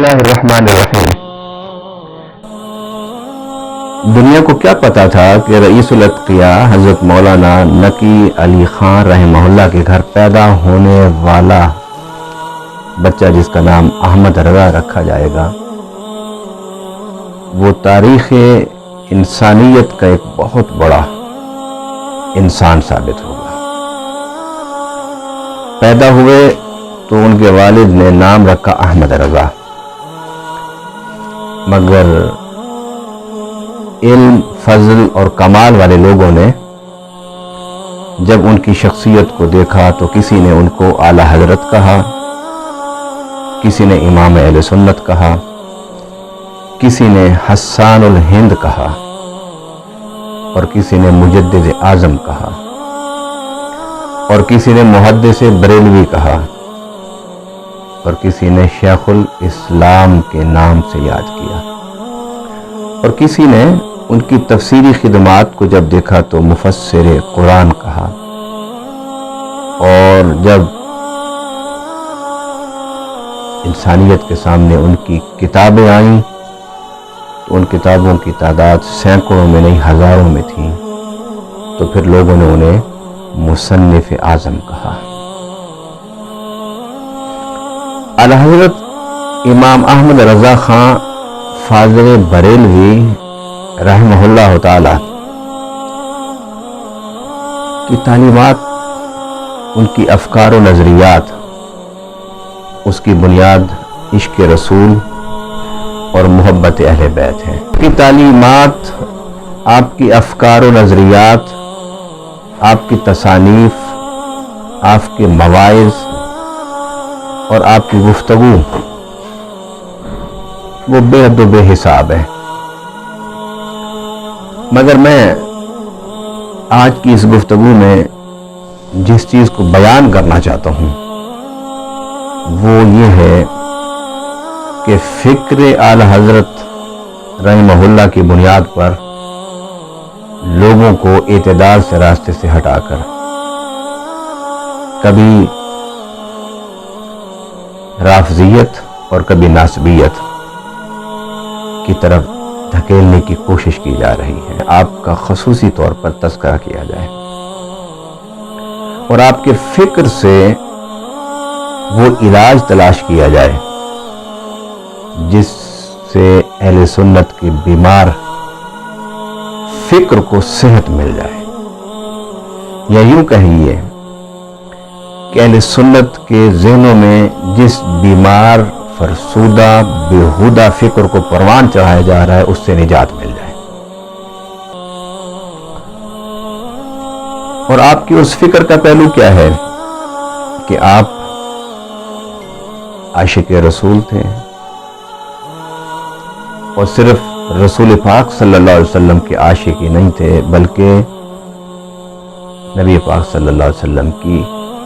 اللہ الرحمن الرحیم۔ دنیا کو کیا پتا تھا کہ رئیس الاتقیاء حضرت مولانا نقی علی خان رحمہ اللہ کے گھر پیدا ہونے والا بچہ جس کا نام احمد رضا رکھا جائے گا وہ تاریخ انسانیت کا ایک بہت بڑا انسان ثابت ہوگا۔ پیدا ہوئے تو ان کے والد نے نام رکھا احمد رضا، مگر علم، فضل اور کمال والے لوگوں نے جب ان کی شخصیت کو دیکھا تو کسی نے ان کو اعلیٰ حضرت کہا، کسی نے امام اہل سنت کہا، کسی نے حسان الہند کہا اور کسی نے مجدد اعظم کہا اور کسی نے محدث بریلوی کہا اور کسی نے شیخ الاسلام کے نام سے یاد کیا اور کسی نے ان کی تفسیری خدمات کو جب دیکھا تو مفسر قرآن کہا، اور جب انسانیت کے سامنے ان کی کتابیں آئیں تو ان کتابوں کی تعداد سینکڑوں میں نہیں ہزاروں میں تھی، تو پھر لوگوں نے انہیں مصنف اعظم کہا۔ اعلیٰ حضرت امام احمد رضا خان فاضل بریلوی رحمہ اللہ تعالی کی تعلیمات، ان کی افکار و نظریات، اس کی بنیاد عشق رسول اور محبت اہل بیت ہے۔ کی تعلیمات، آپ کی افکار و نظریات، آپ کی تصانیف، آپ کے مواعظ اور آپ کی گفتگو وہ بے حد و بے حساب ہے، مگر میں آج کی اس گفتگو میں جس چیز کو بیان کرنا چاہتا ہوں وہ یہ ہے کہ فکر اعلیٰ حضرت رحمہ اللہ کی بنیاد پر لوگوں کو اعتدال سے راستے سے ہٹا کر کبھی رافضیت اور کبھی ناسبیت کی طرف دھکیلنے کی کوشش کی جا رہی ہے۔ آپ کا خصوصی طور پر تذکرہ کیا جائے اور آپ کے فکر سے وہ علاج تلاش کیا جائے جس سے اہل سنت کی بیمار فکر کو صحت مل جائے، یا یوں کہیے کہ اہل سنت کے ذہنوں میں جس بیمار، فرسودہ، بیہودہ فکر کو پروان چڑھایا جا رہا ہے اس سے نجات مل جائے، اور آپ کی اس فکر کا پہلو کیا ہے کہ آپ عاشق رسول تھے، اور صرف رسول پاک صلی اللہ علیہ وسلم کے عاشق ہی نہیں تھے بلکہ نبی پاک صلی اللہ علیہ وسلم کی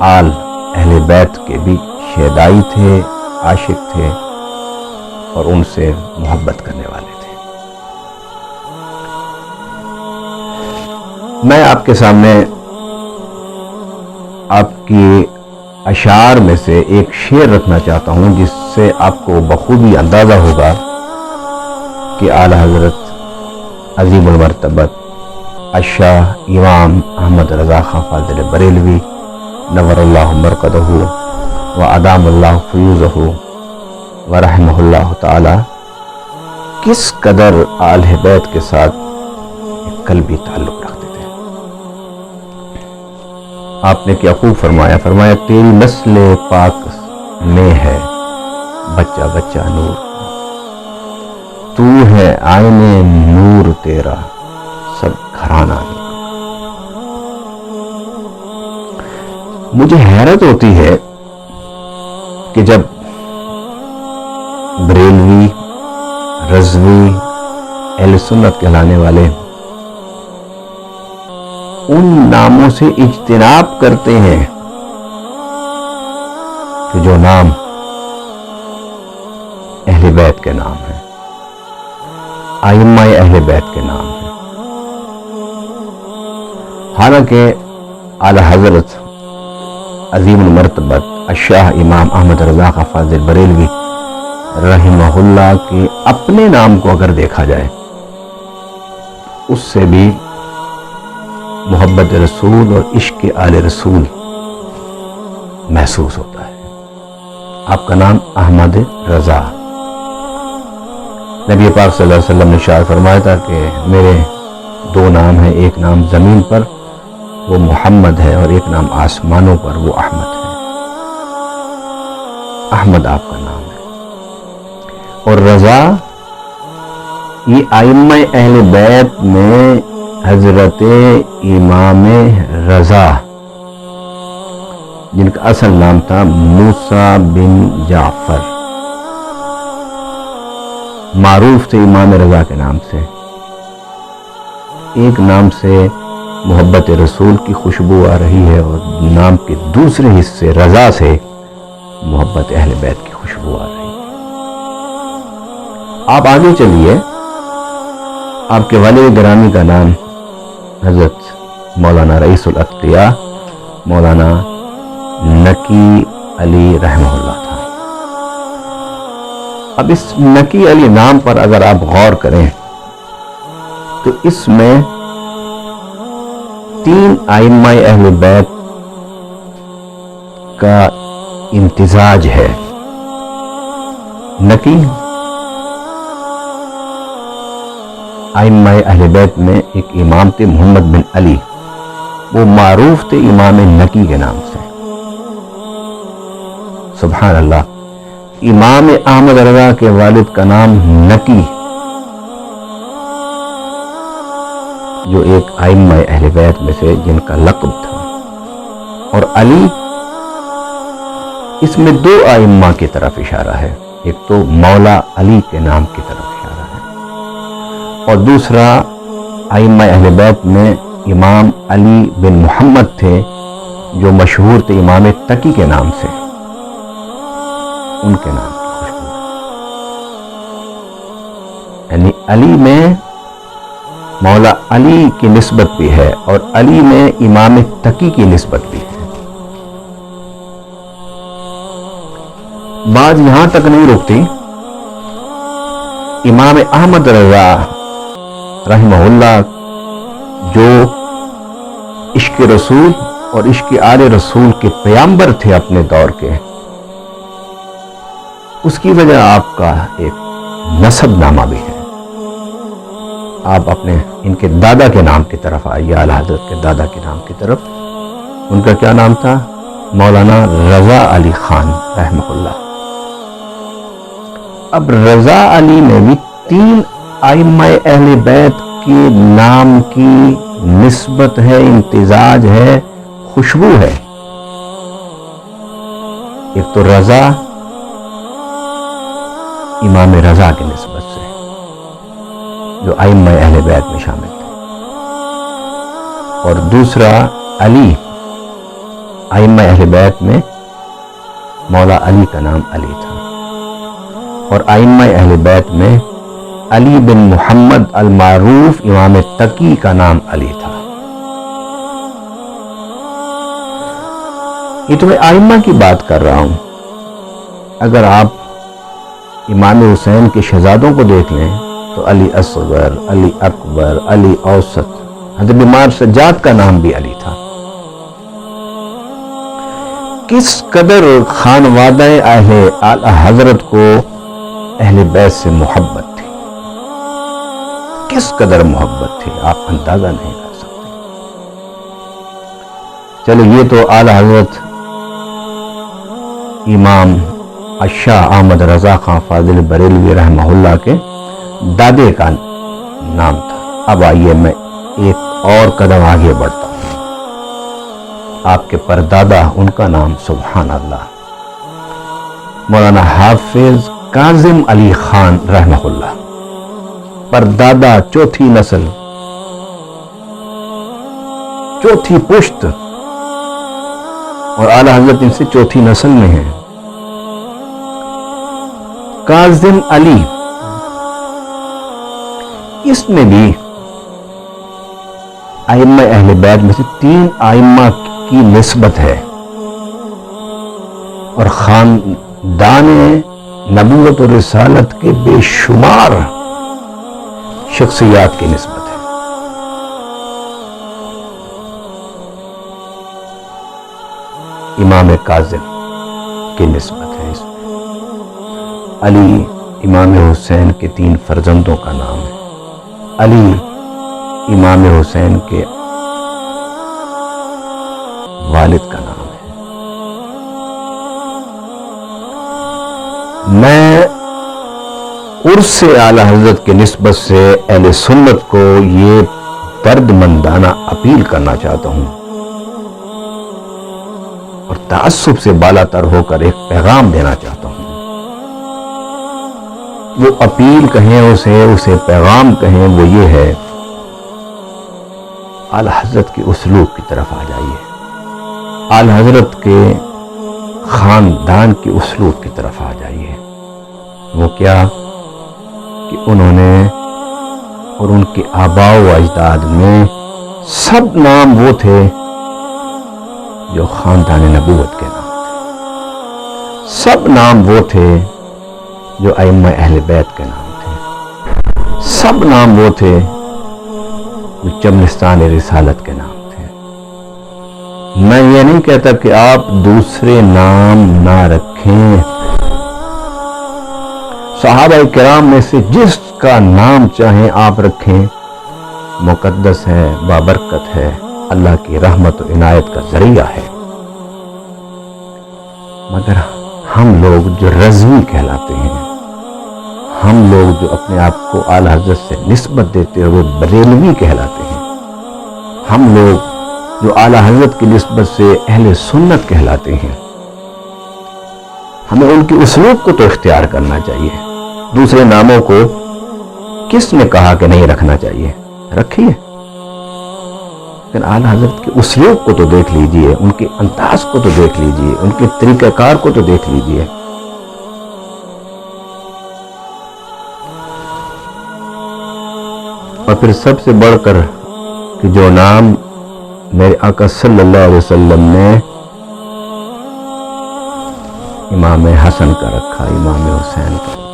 آل اہل بیت کے بھی شیدائی تھے، عاشق تھے اور ان سے محبت کرنے والے تھے۔ میں آپ کے سامنے آپ کی اشعار میں سے ایک شعر رکھنا چاہتا ہوں جس سے آپ کو بخوبی اندازہ ہوگا کہ اعلیٰ حضرت عظیم المرتبت الشاہ امام احمد رضا خان فاضل بریلوی نور اللہ مرقدہ و ادام اللہ فیوزہ و رحمہ اللہ تعالی کس قدر اہل بیت کے ساتھ ایک قلبی تعلق رکھتے تھے۔ آپ نے کیا خوب فرمایا تیری نسل پاک میں ہے بچہ بچہ نور، تو ہے آئینے نور تیرا سب گھرانہ ہے۔ مجھے حیرت ہوتی ہے کہ جب بریلوی، رضوی، اہل سنت کہلانے والے ان ناموں سے اجتناب کرتے ہیں کہ جو نام اہل بیت کے نام ہیں، ائمہ اہل بیت کے نام ہیں، حالانکہ اعلیٰ حضرت عظیم المرتبت الشاہ امام احمد رضا خان فاضل بریلوی رحمہ اللہ کے اپنے نام کو اگر دیکھا جائے اس سے بھی محبت رسول اور عشق آل رسول محسوس ہوتا ہے۔ آپ کا نام احمد رضا، نبی پاک صلی اللہ علیہ وسلم نے ارشاد فرمایا تھا کہ میرے دو نام ہیں، ایک نام زمین پر وہ محمد ہے اور ایک نام آسمانوں پر وہ احمد ہے۔ احمد آپ کا نام ہے۔ اور رضا یہ ائمہ اہل بیت میں حضرت امام رضا جن کا اصل نام تھا موسیٰ بن جعفر، معروف تھے امام رضا کے نام سے۔ ایک نام سے محبت رسول کی خوشبو آ رہی ہے اور نام کے دوسرے حصے رضا سے محبت اہل بیت کی خوشبو آ رہی ہے۔ آپ آگے چلیے، آپ کے والد گرامی کا نام حضرت مولانا رئیس الاتقیاء مولانا نقی علی رحمہ اللہ تھا۔ اب اس نقی علی نام پر اگر آپ غور کریں تو اس میں 3 ائمہ اہل بیت کا امتزاج ہے۔ نقی ائمہ اہل بیت میں ایک امام تھے محمد بن علی، وہ معروف تھے امام نقی کے نام سے۔ سبحان اللہ، امام احمد رضا کے والد کا نام نقی، جو ایک ائمہ اہل بیت میں سے جن کا لقب تھا، اور علی، اس میں 2 ائمہ کی طرف اشارہ ہے، ایک تو مولا علی کے نام کی طرف اشارہ ہے اور دوسرا ائمہ اہل بیت میں امام علی بن محمد تھے جو مشہور تھے امام تقی کے نام سے، ان کے نام کی خوشبو، یعنی علی میں مولا علی کی نسبت بھی ہے اور علی میں امام تقی کی نسبت بھی ہے۔ بات یہاں تک نہیں رکتی، امام احمد رضا رحمہ اللہ جو عشق رسول اور عشق آل رسول کے پیامبر تھے اپنے دور کے، اس کی وجہ آپ کا ایک نسب نامہ بھی ہے۔ آپ اپنے ان کے دادا کے نام کی طرف آئیے، اعلیٰ حضرت کے دادا کے نام کی طرف، ان کا کیا نام تھا؟ مولانا رضا علی خان رحمہ اللہ۔ اب رضا علی میں بھی 3 ائمہ اہل بیت کے نام کی نسبت ہے، امتزاج ہے، خوشبو ہے۔ ایک تو رضا امام رضا کی نسبت سے جو ائمہ اہل بیت میں شامل تھے، اور دوسرا علی، ائمہ اہل بیت میں مولا علی کا نام علی تھا، اور ائمہ اہل بیت میں علی بن محمد المعروف امام تقی کا نام علی تھا۔ یہ تو میں ائمہ کی بات کر رہا ہوں، اگر آپ امام حسین کے شہزادوں کو دیکھ لیں تو علی اصغر، علی اکبر، علی اوسط، حضرت امام سجاد کا نام بھی علی تھا۔ کس قدر خانوادہ اعلی حضرت کو اہل بیت سے محبت تھی، کس قدر محبت تھی، آپ اندازہ نہیں کر سکتے۔ چلو یہ تو اعلی حضرت امام الشاہ احمد رضا خان فاضل بریلوی رحمہ اللہ کے دادے کا نام تھا۔ اب آئیے میں ایک اور قدم آگے بڑھتا ہوں، آپ کے پردادا، ان کا نام سبحان اللہ مولانا حافظ کاظم علی خان رحمہ اللہ، پردادا، چوتھی نسل، چوتھی پشت، اور اعلی حضرت ان سے چوتھی نسل میں ہیں۔ کاظم علی، اس میں بھی ائمہ اہل بیت میں سے 3 ائمہ کی نسبت ہے، اور خاندان نبوت اور رسالت کے بے شمار شخصیات کی نسبت ہے. امام کاظم کی نسبت ہے اس میں. علی امام حسین کے 3 فرزندوں کا نام ہے. علی امام حسین کے والد کا نام ہے. میں عرس اعلی حضرت کی نسبت سے اہل سنت کو یہ درد مندانہ اپیل کرنا چاہتا ہوں اور تعصب سے بالا تر ہو کر ایک پیغام دینا چاہتا ہوں. وہ اپیل کہیں اسے پیغام کہیں، وہ یہ ہے اعلی حضرت کے اسلوب کی طرف آ جائیے. اعلی حضرت کے خاندان کے اسلوب کی طرف آ جائیے. وہ کیا کہ انہوں نے اور ان کے آباء و اجداد میں سب نام وہ تھے جو خاندان نبوت کے نام تھے. سب نام وہ تھے جو ائمہ اہل بیت کے نام تھے. سب نام وہ تھے جو چمنستان رسالت کے نام تھے. میں یہ نہیں کہتا کہ آپ دوسرے نام نہ رکھیں. صحابہ کرام میں سے جس کا نام چاہیں آپ رکھیں، مقدس ہے، بابرکت ہے، اللہ کی رحمت و عنایت کا ذریعہ ہے. مگر ہم لوگ جو رضوی کہلاتے ہیں، ہم لوگ جو اپنے آپ کو اعلی حضرت سے نسبت دیتے ہوئے بریلوی کہلاتے ہیں، ہم لوگ جو اعلی حضرت کی نسبت سے اہل سنت کہلاتے ہیں، ہمیں ان کے اسلوب کو تو اختیار کرنا چاہیے. دوسرے ناموں کو کس نے کہا کہ نہیں رکھنا چاہیے؟ رکھیے، لیکن اعلی حضرت کے اسلوب کو تو دیکھ لیجئے، ان کے انداز کو تو دیکھ لیجئے، ان کے طریقہ کار کو تو دیکھ لیجئے. اور پھر سب سے بڑھ کر کہ جو نام میرے آقا صلی اللہ علیہ وسلم نے امام حسن کا رکھا، امام حسین کا رکھا.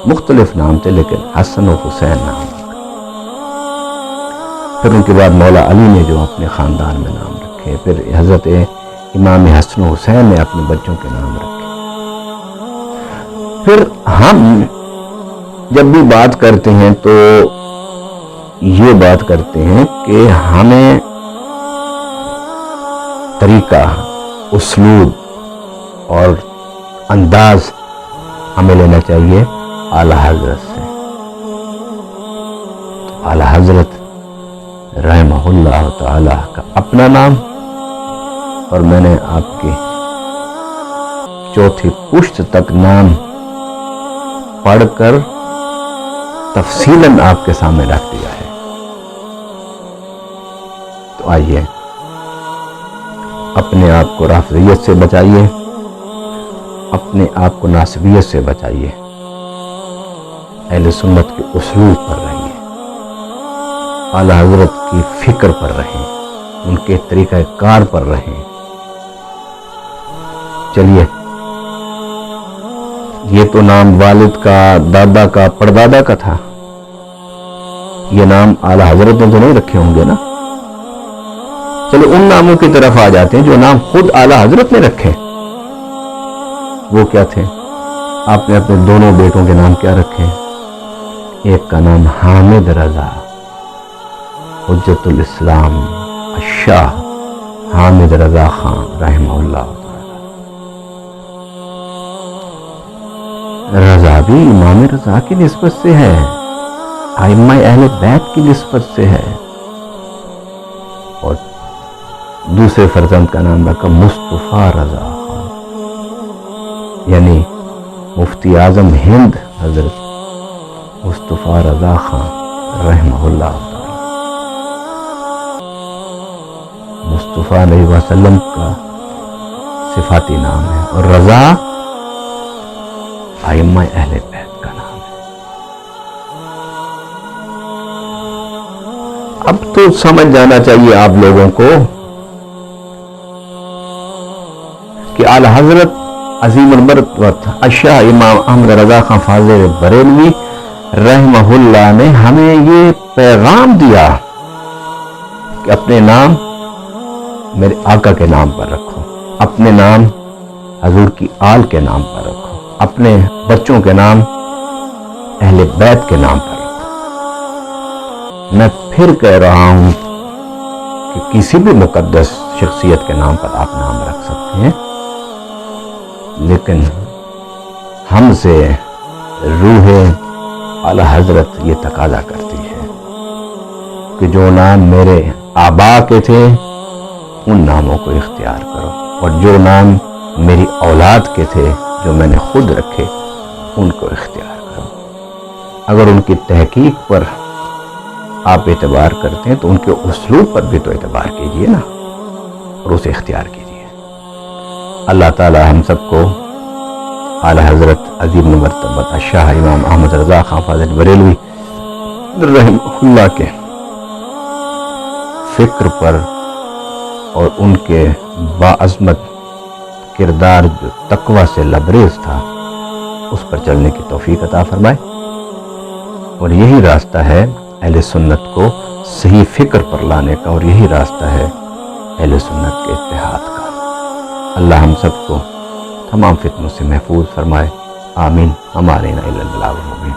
مختلف نام تھے لیکن حسن و حسین نام رکھا. پھر ان کے بعد مولا علی نے جو اپنے خاندان میں نام رکھے، پھر حضرت امام حسن و حسین نے اپنے بچوں کے نام رکھے. پھر ہم جب بھی بات کرتے ہیں تو یہ بات کرتے ہیں کہ ہمیں طریقہ، اسلوب اور انداز ہمیں لینا چاہیے اعلی حضرت سے. اعلی حضرت رحمہ اللہ تعالی کا اپنا نام، اور میں نے آپ کے 4تھی پشت تک نام پڑھ کر تفصیلاً آپ کے سامنے رکھ دیا ہے. تو آئیے اپنے آپ کو رافضیت سے بچائیے، اپنے آپ کو ناسبیت سے بچائیے، اہل سنت کے اسلوب پر رہیے، اعلی حضرت کی فکر پر رہیں، ان کے طریقہ کار پر رہیں. چلیے، یہ تو نام والد کا، دادا کا، پردادا کا تھا. یہ نام اعلی حضرت نے تو نہیں رکھے ہوں گے نا. چلو ان ناموں کی طرف آ جاتے ہیں جو نام خود اعلی حضرت نے رکھے. وہ کیا تھے؟ آپ نے اپنے دونوں بیٹوں کے نام کیا رکھے؟ ایک کا نام حامد رضا، حجت الاسلام الشاہ حامد رضا خان رحمہ اللہ تعالی. رضا بھی امام رضا کی نسبت سے ہے، ائمہ اہل بیت کی نسبت سے ہے. اور دوسرے فرزند کا نام رکھا مصطفیٰ رضا خان، یعنی مفتی اعظم ہند حضرت مصطفیٰ رضا خان رحمہ اللہ تعالی. مصطفیٰ علیہ وسلم کا صفاتی نام ہے، اور رضا ائمہ اہل بیت کا نام ہے. اب تو سمجھ جانا چاہیے آپ لوگوں کو کہ اعلی حضرت عظیم المرتبت اشاہ امام احمد رضا خان فاضل بریلوی رحمہ اللہ نے ہمیں یہ پیغام دیا کہ اپنے نام میرے آقا کے نام پر رکھو، اپنے نام حضور کی آل کے نام پر رکھو، اپنے بچوں کے نام اہل بیت کے نام پر رکھو۔ میں پھر کہہ رہا ہوں کہ کسی بھی مقدس شخصیت کے نام پر آپ نام رکھ سکتے ہیں، لیکن ہم سے روح اعلی حضرت یہ تقاضا کرتی ہے کہ جو نام میرے آبا کے تھے ان ناموں کو اختیار کرو، اور جو نام میری اولاد کے تھے جو میں نے خود رکھے ان کو اختیار کرو۔ اگر ان کی تحقیق پر آپ اعتبار کرتے ہیں تو ان کے اسلوب پر بھی تو اعتبار کیجئے نا، اور اسے اختیار کیجئے۔ اللہ تعالی ہم سب کو اعلی حضرت عظیم المرتبت شاہ امام احمد رضا خان فاضل بریلوی رحمہ اللہ کے فکر پر اور ان کے باعظمت کردار جو تقوی سے لبریز تھا اس پر چلنے کی توفیق عطا فرمائے، اور یہی راستہ ہے اہل سنت کو صحیح فکر پر لانے کا، اور یہی راستہ ہے اہل سنت کے اتحاد کا۔ اللہ ہم سب کو تمام فتنوں سے محفوظ فرمائے، آمین۔ ہمارے الا البلاغ المبین۔